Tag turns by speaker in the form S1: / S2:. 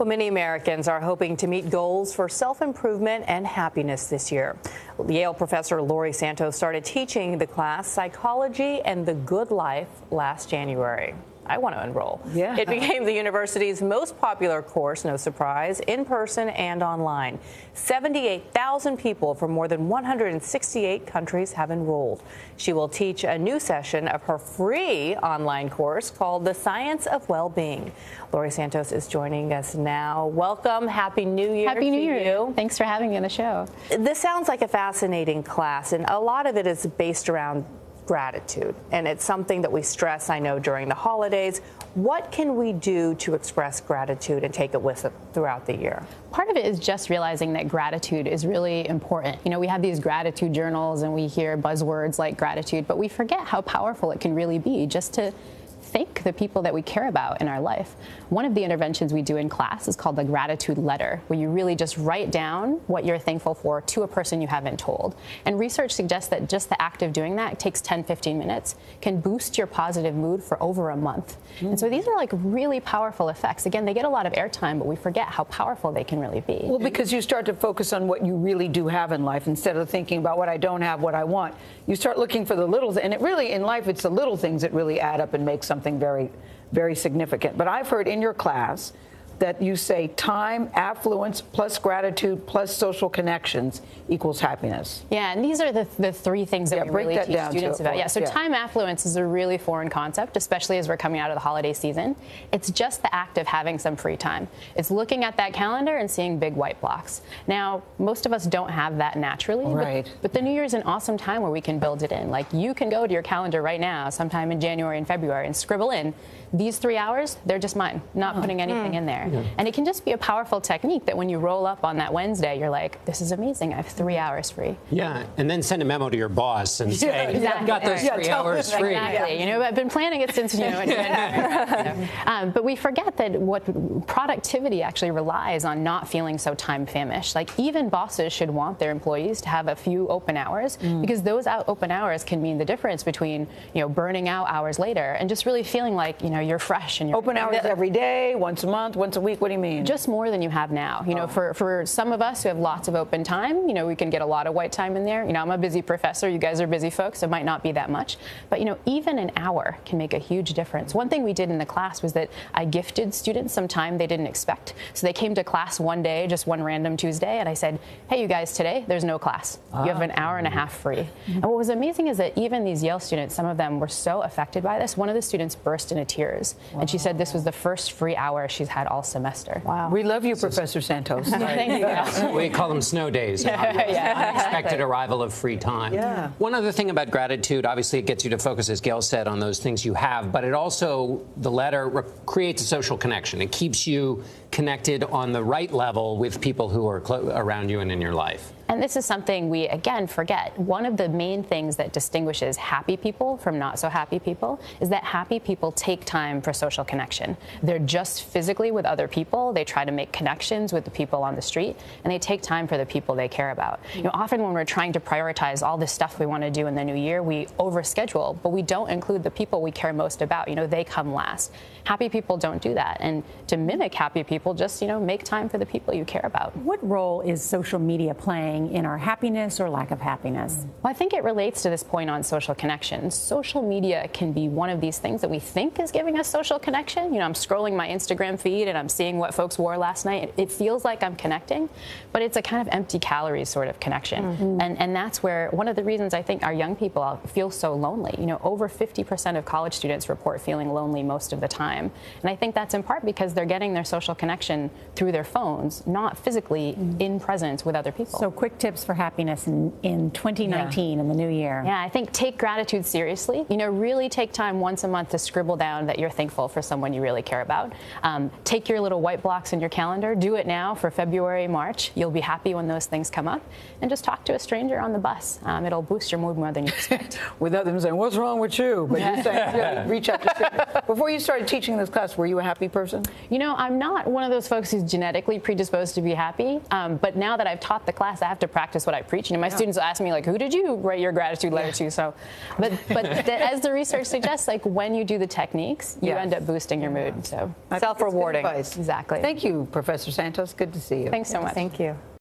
S1: Well, many Americans are hoping to meet goals for self-improvement and happiness this year. Yale professor Laurie Santos started teaching the class Psychology and the Good Life last January. I want to enroll.
S2: Yeah.
S1: It became the university's most popular course, no surprise, in person and online. 78,000 people from more than 168 countries have enrolled. She will teach a new session of her free online course called The Science of Well-Being. Laurie Santos is joining us now. Welcome. Happy New Year.
S3: Happy New Year.
S1: You.
S3: Thanks for having me on the show.
S1: This sounds like a fascinating class, and a lot of it is based around gratitude, and it's something that we stress, I know, during the holidays. What can we do to express gratitude and take it with us throughout the year?
S3: Part of it is just realizing that gratitude is really important. You know, we have these gratitude journals and we hear buzzwords like gratitude, but we forget how powerful it can really be just to thank the people that we care about in our life. One of the interventions we do in class is called the gratitude letter, where you really just write down what you're thankful for to a person you haven't told. And research suggests that just the act of doing that, it takes 10-15 minutes, can boost your positive mood for over a month. And so these are like really powerful effects. Again, they get a lot of airtime, but we forget how powerful they can really be.
S2: Well, because you start to focus on what you really do have in life instead of thinking about what I don't have, what I want. You start looking for the little, and it really, in life, it's the little things that really add up and make something very, very significant. But I've heard in your class that you say time, affluence, plus gratitude, plus social connections equals happiness.
S3: Yeah, and these are the three things that we really teach students about. Yeah, so
S2: yeah.
S3: Time affluence is a really foreign concept, especially as we're coming out of the holiday season. It's just the act of having some free time. It's looking at that calendar and seeing big white blocks. Now, most of us don't have that naturally,
S2: right.
S3: but the New Year is an awesome time where we can build it in. Like, you can go to your calendar right now, sometime in January and February, and scribble in, these 3 hours, they're just mine, not putting anything in there. Yeah. And it can just be a powerful technique that when you roll up on that Wednesday, you're like, this is amazing, I have 3 hours free.
S4: Yeah, and then send a memo to your boss and say,
S3: exactly.
S4: I've got those 3 hours free.
S3: Exactly. You know, I've been planning it since, January. But we forget that what productivity actually relies on not feeling so time famished. Like, even bosses should want their employees to have a few open hours, because those open hours can mean the difference between, burning out hours later and just really feeling like, you're fresh. And you're
S2: open hours every day, once a month, once a week. What do you mean?
S3: Just more than you have now. For some of us who have lots of open time, we can get a lot of white time in there. I'm a busy professor. You guys are busy folks. It might not be that much. But, even an hour can make a huge difference. One thing we did in the class was that I gifted students some time they didn't expect. So they came to class one day, just one random Tuesday, and I said, hey, you guys, today there's no class. You have an hour and a half free. And what was amazing is that even these Yale students, some of them were so affected by this. One of the students burst into tears. And she said this was the first free hour she's had all semester.
S1: Wow.
S2: We love you, Professor Santos.
S3: Thank you.
S4: We call them snow days. Unexpected arrival of free time.
S2: Yeah.
S4: One other thing about gratitude, obviously it gets you to focus, as Gail said, on those things you have, but it also, the letter creates a social connection. It keeps you connected on the right level with people who are around you and in your life.
S3: And this is something we, again, forget. One of the main things that distinguishes happy people from not so happy people is that happy people take time for social connection. They're just physically with other people. They try to make connections with the people on the street, and they take time for the people they care about. Often when we're trying to prioritize all this stuff we want to do in the new year, we overschedule, but we don't include the people we care most about. They come last. Happy people don't do that. And to mimic happy people, just, make time for the people you care about.
S5: What role is social media playing in our happiness or lack of happiness?
S3: Well, I think it relates to this point on social connection. Social media can be one of these things that we think is giving us social connection. I'm scrolling my Instagram feed and I'm seeing what folks wore last night. It feels like I'm connecting, but it's a kind of empty calories sort of connection. And that's where one of the reasons I think our young people feel so lonely. Over 50% of college students report feeling lonely most of the time. And I think that's in part because they're getting their social connection through their phones, not physically in presence with other people.
S5: So quick tips for happiness in 2019 in the new year.
S3: Yeah, I think take gratitude seriously. Really take time once a month to scribble down that you're thankful for someone you really care about. Take your little white blocks in your calendar. Do it now for February, March. You'll be happy when those things come up. And just talk to a stranger on the bus. It'll boost your mood more than you expect.
S2: Without them saying, what's wrong with you? But you're saying, really, reach out to strangers. Before you started teaching this class, were you a happy person?
S3: I'm not one of those folks who's genetically predisposed to be happy. But now that I've taught the class, I have to practice what I preach. And my students ask me, like, who did you write your gratitude letter to? So, but as the research suggests, like, when you do the techniques, you end up boosting your mood. So
S1: self-rewarding.
S3: Exactly.
S2: Thank you, Professor Santos. Good to see you.
S3: Thanks so much.
S1: Thank you.